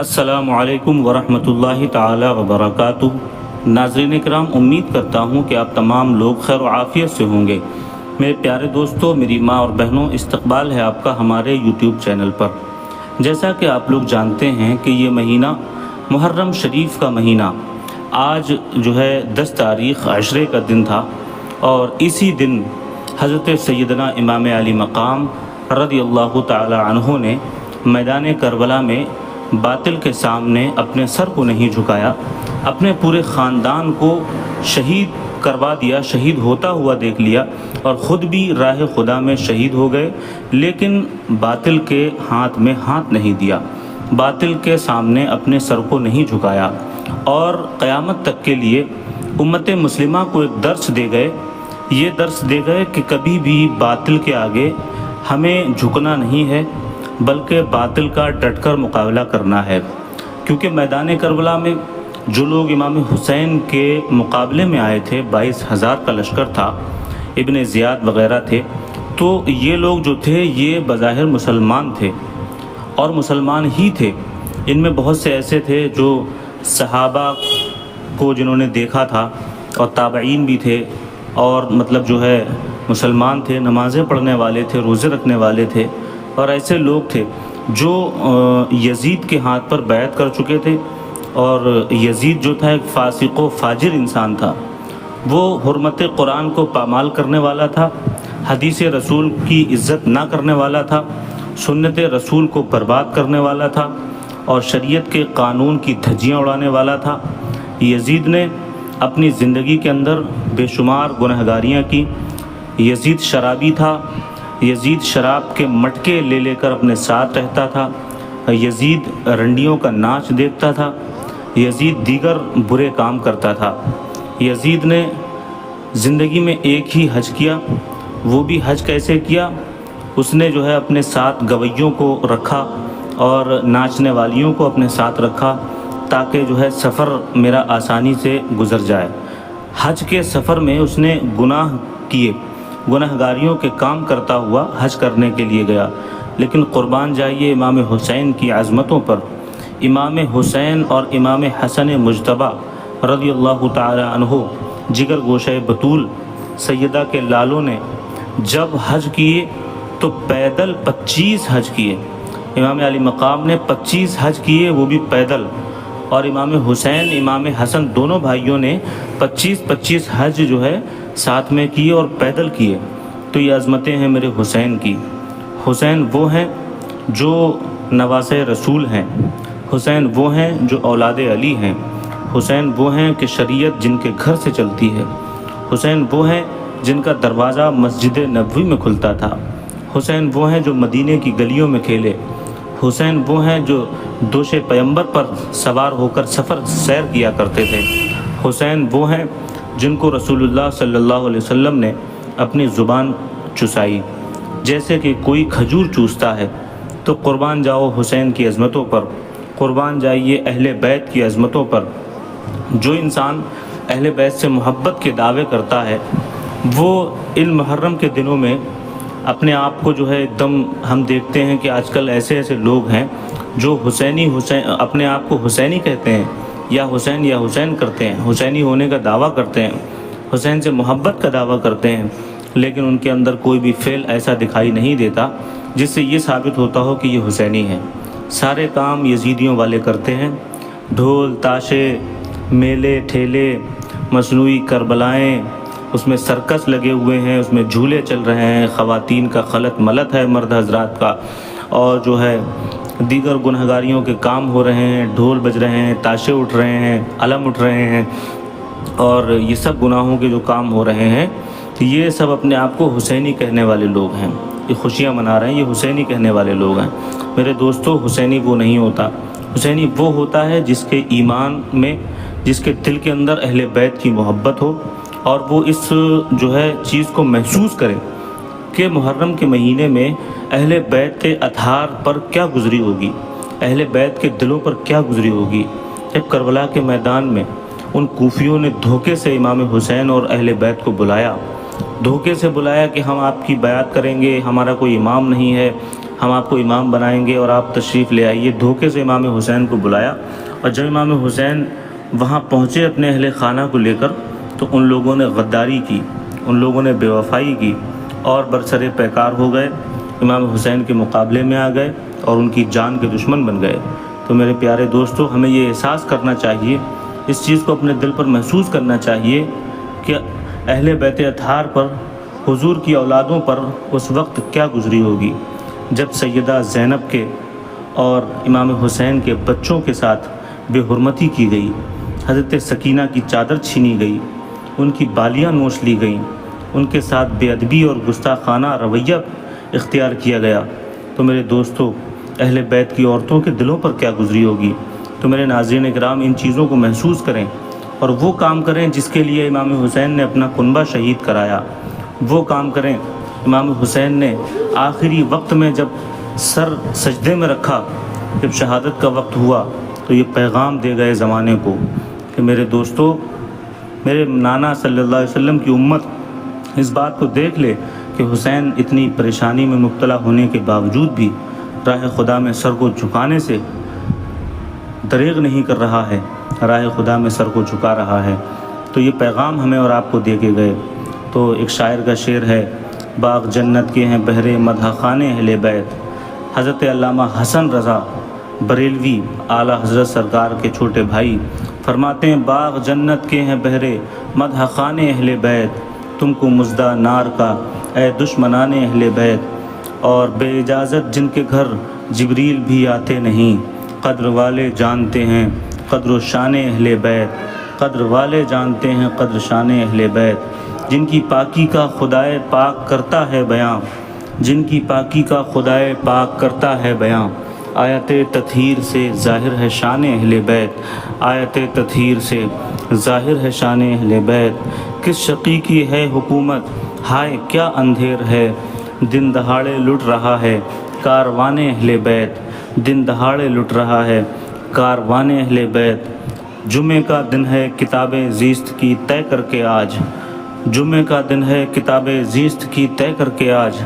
السلام علیکم ورحمۃ اللہ تعالی وبرکاتہ۔ ناظرین کرام، امید کرتا ہوں کہ آپ تمام لوگ خیر و عافیت سے ہوں گے۔ میرے پیارے دوستو، میری ماں اور بہنوں، استقبال ہے آپ کا ہمارے یوٹیوب چینل پر۔ جیسا کہ آپ لوگ جانتے ہیں کہ یہ مہینہ محرم شریف کا مہینہ آج جو ہے 10 تاریخ عشرے کا دن تھا، اور اسی دن حضرت سیدنا امام علی مقام رضی اللہ تعالی عنہ نے میدان کربلا میں باطل کے سامنے اپنے سر کو نہیں جھکایا، اپنے پورے خاندان کو شہید کروا دیا، شہید ہوتا ہوا دیکھ لیا، اور خود بھی راہ خدا میں شہید ہو گئے، لیکن باطل کے ہاتھ میں ہاتھ نہیں دیا، باطل کے سامنے اپنے سر کو نہیں جھکایا، اور قیامت تک کے لیے امت مسلمہ کو ایک درس دے گئے۔ یہ درس دے گئے کہ کبھی بھی باطل کے آگے ہمیں جھکنا نہیں ہے، بلکہ باطل کا ڈٹ کر مقابلہ کرنا ہے، کیونکہ میدان کربلا میں جو لوگ امام حسین کے مقابلے میں آئے تھے، 22,000 کا لشکر تھا، ابن زیاد وغیرہ تھے، تو یہ لوگ جو تھے یہ بظاہر مسلمان تھے، اور مسلمان ہی تھے۔ ان میں بہت سے ایسے تھے جو صحابہ کو جنہوں نے دیکھا تھا، اور تابعین بھی تھے، اور مطلب جو ہے مسلمان تھے، نمازیں پڑھنے والے تھے، روزے رکھنے والے تھے، اور ایسے لوگ تھے جو یزید کے ہاتھ پر بیعت کر چکے تھے، اور یزید جو تھا ایک فاسق و فاجر انسان تھا، وہ حرمت قرآن کو پامال کرنے والا تھا، حدیث رسول کی عزت نہ کرنے والا تھا، سنت رسول کو برباد کرنے والا تھا، اور شریعت کے قانون کی دھجیاں اڑانے والا تھا۔ یزید نے اپنی زندگی کے اندر بے شمار گنہگاریاں کی۔ یزید شرابی تھا، یزید شراب کے مٹکے لے لے کر اپنے ساتھ رہتا تھا، یزید رنڈیوں کا ناچ دیکھتا تھا، یزید دیگر برے کام کرتا تھا۔ یزید نے زندگی میں ایک ہی حج کیا، وہ بھی حج کیسے کیا؟ اس نے جو ہے اپنے ساتھ گویوں کو رکھا اور ناچنے والیوں کو اپنے ساتھ رکھا، تاکہ جو ہے سفر میرا آسانی سے گزر جائے۔ حج کے سفر میں اس نے گناہ کیے، گنہگاریوں کے کام کرتا ہوا حج کرنے کے لیے گیا، لیکن قربان جائیے امام حسین کی عظمتوں پر۔ امام حسین اور امام حسن مجتبیٰ رضی اللہ تعالی عنہ، جگر گوشہ بطول سیدہ کے لالوں نے جب حج کیے تو پیدل 25 حج کیے۔ امام علی مقام نے 25 حج کیے، وہ بھی پیدل، اور امام حسین امام حسن دونوں بھائیوں نے 25 حج جو ہے ساتھ میں کیے اور پیدل کیے۔ تو یہ عظمتیں ہیں میرے حسین کی۔ حسین وہ ہیں جو نواسہ رسول ہیں، حسین وہ ہیں جو اولاد علی ہیں، حسین وہ ہیں کہ شریعت جن کے گھر سے چلتی ہے، حسین وہ ہیں جن کا دروازہ مسجد نبوی میں کھلتا تھا، حسین وہ ہیں جو مدینے کی گلیوں میں کھیلے، حسین وہ ہیں جو دوش پیمبر پر سوار ہو کر سفر سیر کیا کرتے تھے، حسین وہ ہیں جن کو رسول اللہ صلی اللہ علیہ وسلم نے اپنی زبان چسائی، جیسے کہ کوئی کھجور چوستا ہے۔ تو قربان جاؤ حسین کی عظمتوں پر، قربان جائیے اہل بیت کی عظمتوں پر۔ جو انسان اہل بیت سے محبت کے دعوے کرتا ہے، وہ ان محرم کے دنوں میں اپنے آپ کو جو ہے ایک دم، ہم دیکھتے ہیں کہ آج کل ایسے لوگ ہیں جو حسین اپنے آپ کو حسینی کہتے ہیں، یا حسین کرتے ہیں، حسینی ہونے کا دعویٰ کرتے ہیں، حسین سے محبت کا دعویٰ کرتے ہیں، لیکن ان کے اندر کوئی بھی فعل ایسا دکھائی نہیں دیتا جس سے یہ ثابت ہوتا ہو کہ یہ حسینی ہے۔ سارے کام یزیدیوں والے کرتے ہیں، ڈھول تاشے، میلے ٹھیلے، مصنوعی کربلائیں، اس میں سرکس لگے ہوئے ہیں، اس میں جھولے چل رہے ہیں، خواتین کا خلط ملط ہے مرد حضرات کا، اور جو ہے دیگر گنہگاریوں کے کام ہو رہے ہیں، ڈھول بج رہے ہیں، تاشے اٹھ رہے ہیں، علم اٹھ رہے ہیں، اور یہ سب گناہوں کے جو کام ہو رہے ہیں، یہ سب اپنے آپ کو حسینی کہنے والے لوگ ہیں، یہ خوشیاں منا رہے ہیں، یہ حسینی کہنے والے لوگ ہیں۔ میرے دوستو، حسینی وہ نہیں ہوتا، حسینی وہ ہوتا ہے جس کے ایمان میں، جس کے دل کے اندر اہل بیت کی محبت ہو، اور وہ اس جو ہے چیز کو محسوس کرے کہ محرم کے مہینے میں اہل بیت کے اطہار پر کیا گزری ہوگی، اہل بیت کے دلوں پر کیا گزری ہوگی۔ جب کربلا کے میدان میں ان کوفیوں نے دھوکے سے امام حسین اور اہل بیت کو بلایا، دھوکے سے بلایا کہ ہم آپ کی بیعت کریں گے، ہمارا کوئی امام نہیں ہے، ہم آپ کو امام بنائیں گے اور آپ تشریف لے آئیے۔ دھوکے سے امام حسین کو بلایا، اور جب امام حسین وہاں پہنچے اپنے اہل خانہ کو لے کر، تو ان لوگوں نے غداری کی، ان لوگوں نے بے وفائی کی اور برسر پیکار ہو گئے، امام حسین کے مقابلے میں آ گئے اور ان کی جان کے دشمن بن گئے۔ تو میرے پیارے دوستو، ہمیں یہ احساس کرنا چاہیے، اس چیز کو اپنے دل پر محسوس کرنا چاہیے کہ اہل بیت اطہار پر، حضور کی اولادوں پر اس وقت کیا گزری ہوگی جب سیدہ زینب کے اور امام حسین کے بچوں کے ساتھ بے حرمتی کی گئی، حضرت سکینہ کی چادر چھینی گئی، ان کی بالیاں نوچ لی گئیں، ان کے ساتھ بے ادبی اور گستاخانہ رویہ اختیار کیا گیا۔ تو میرے دوستو، اہل بیت کی عورتوں کے دلوں پر کیا گزری ہوگی؟ تو میرے ناظرین اکرام، ان چیزوں کو محسوس کریں اور وہ کام کریں جس کے لیے امام حسین نے اپنا کنبہ شہید کرایا، وہ کام کریں۔ امام حسین نے آخری وقت میں جب سر سجدے میں رکھا، جب شہادت کا وقت ہوا، تو یہ پیغام دے گئے زمانے کو کہ میرے دوستو، میرے نانا صلی اللہ علیہ وسلم کی امت اس بات کو دیکھ لے کہ حسین اتنی پریشانی میں مبتلا ہونے کے باوجود بھی راہ خدا میں سر کو جھکانے سے دریغ نہیں کر رہا ہے، راہ خدا میں سر کو جھکا رہا ہے۔ تو یہ پیغام ہمیں اور آپ کو دے کے گئے۔ تو ایک شاعر کا شعر ہے، باغ جنت کے ہیں بہرے مدح خانے اہل بیت۔ حضرت علامہ حسن رضا بریلوی اعلیٰ حضرت سرکار کے چھوٹے بھائی فرماتے ہیں، باغ جنت کے ہیں بہرے مدح خانے اہل بیت، تم کو مژدہ نار کا اے دشمنان اہل بیت، اور بے اجازت جن کے گھر جبریل بھی آتے نہیں، قدر والے جانتے ہیں قدر و شان اہل بیت، قدر والے جانتے ہیں قدر شان اہل بیت، جن کی پاکی کا خدائے پاک کرتا ہے بیاں، جن کی پاکی کا خدائے پاک کرتا ہے بیاں، آیت تطہیر سے ظاہر ہے شان اہل بیت، آیت تطہیر سے ظاہر ہے شان اہل بیت، کس شقی کی ہے حکومت ہائے کیا اندھیر ہے، دن دہاڑے لٹ رہا ہے کاروان اہل بیت، دن دہاڑے لٹ رہا ہے کاروان اہل بیت، جمعہ کا دن ہے کتاب زیست کی طے کر کے آج، جمعہ کا دن ہے کتاب زیست کی طے کر کے آج،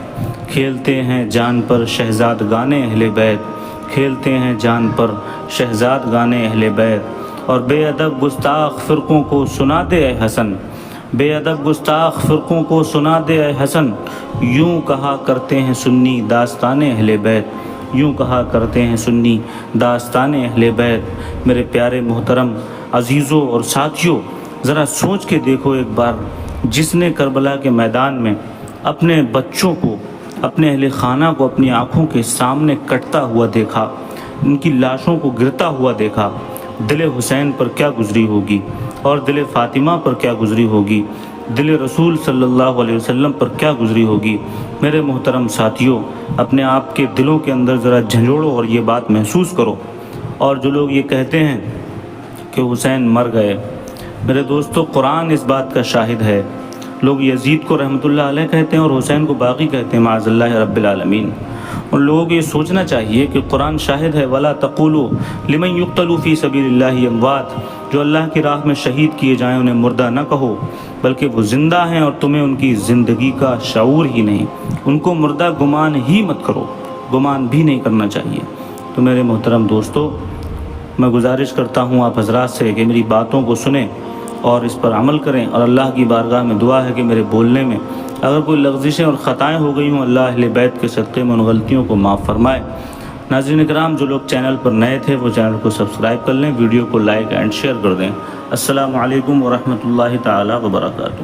کھیلتے ہیں جان پر شہزاد گانے اہل بیت، کھیلتے ہیں جان پر شہزاد گانے اہل بیت، اور بے ادب گستاخ فرقوں کو سنا دے اے حسن، بے ادب گستاخ فرقوں کو سنا دے اے حسن، یوں کہا کرتے ہیں سنی داستان اہل بیت، یوں کہا کرتے ہیں سنی داستان اہل بیت۔ میرے پیارے محترم عزیزوں اور ساتھیوں، ذرا سوچ کے دیکھو ایک بار، جس نے کربلا کے میدان میں اپنے بچوں کو، اپنے اہل خانہ کو اپنی آنکھوں کے سامنے کٹتا ہوا دیکھا، ان کی لاشوں کو گرتا ہوا دیکھا، دل حسین پر کیا گزری ہوگی اور دل فاطمہ پر کیا گزری ہوگی، دل رسول صلی اللہ علیہ وسلم پر کیا گزری ہوگی۔ میرے محترم ساتھیوں، اپنے آپ کے دلوں کے اندر ذرا جھنجھوڑو اور یہ بات محسوس کرو۔ اور جو لوگ یہ کہتے ہیں کہ حسین مر گئے، میرے دوستو، قرآن اس بات کا شاہد ہے۔ لوگ یزید کو رحمۃ اللہ علیہ کہتے ہیں اور حسین کو باقی کہتے ہیں، معاذ اللہ رب العالمین۔ ان لوگوں کو یہ سوچنا چاہیے کہ قرآن شاہد ہے، وَلَا تَقُولُوا لِمَنْ يُقْتَلُ فِي سَبِيلِ اللَّهِ أَمْوَاتٌ، جو اللہ کی راہ میں شہید کیے جائیں انہیں مردہ نہ کہو، بلکہ وہ زندہ ہیں اور تمہیں ان کی زندگی کا شعور ہی نہیں، ان کو مردہ گمان ہی مت کرو، گمان بھی نہیں کرنا چاہیے۔ تو میرے محترم دوستو، میں گزارش کرتا ہوں آپ حضرات سے کہ میری باتوں کو سنیں اور اس پر عمل کریں، اور اللہ کی بارگاہ میں دعا ہے کہ میرے بولنے میں اگر کوئی لغزشیں اور خطائیں ہو گئی ہوں، اللہ اہل بیت کے صدقے میں ان غلطیوں کو معاف فرمائے۔ ناظرین اکرام، جو لوگ چینل پر نئے تھے وہ چینل کو سبسکرائب کر لیں، ویڈیو کو لائک اینڈ شیئر کر دیں۔ السلام علیکم ورحمۃ اللہ تعالی وبرکاتہ۔